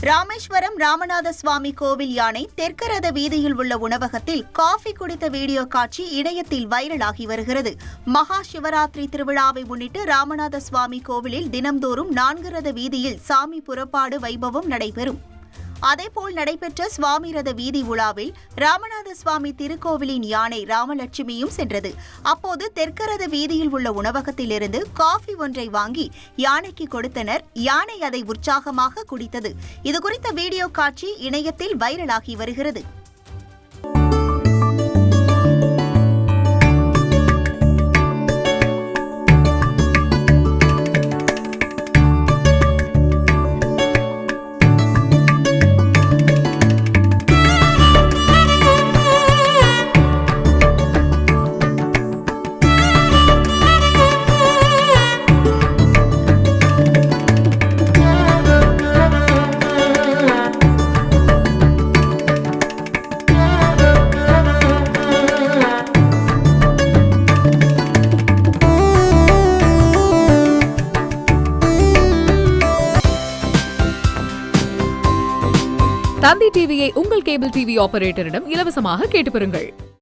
ராமேஸ்வரம் ராமநாத சுவாமி கோவில் யானை தெற்கரத வீதியில் உள்ள உணவகத்தில் காஃபி குடித்த வீடியோ காட்சி இணையத்தில் வைரலாகி வருகிறது. மகா சிவராத்திரி திருவிழாவை முன்னிட்டு ராமநாத சுவாமி கோவிலில் தினம்தோறும் 4 ரத வீதியில் சாமி புறப்பாடு வைபவம் நடைபெறும். அதேபோல் நடைபெற்ற சுவாமி ரத வீதி உலாவில் ராமநாத சுவாமி திருக்கோவிலின் யானை ராமலட்சுமியும் சென்றது. அப்போது தெற்கரத வீதியில் உள்ள உணவகத்திலிருந்து காஃபி ஒன்றை வாங்கி யானைக்கு கொடுத்தனர். யானை அதை உற்சாகமாக குடித்தது. இதுகுறித்த வீடியோ காட்சி இணையத்தில் வைரலாகி வருகிறது. தந்தி டிவியை உங்கள் கேபிள் டிவி ஆபரேட்டரிடம் இலவசமாக கேட்டு பெறுங்கள்.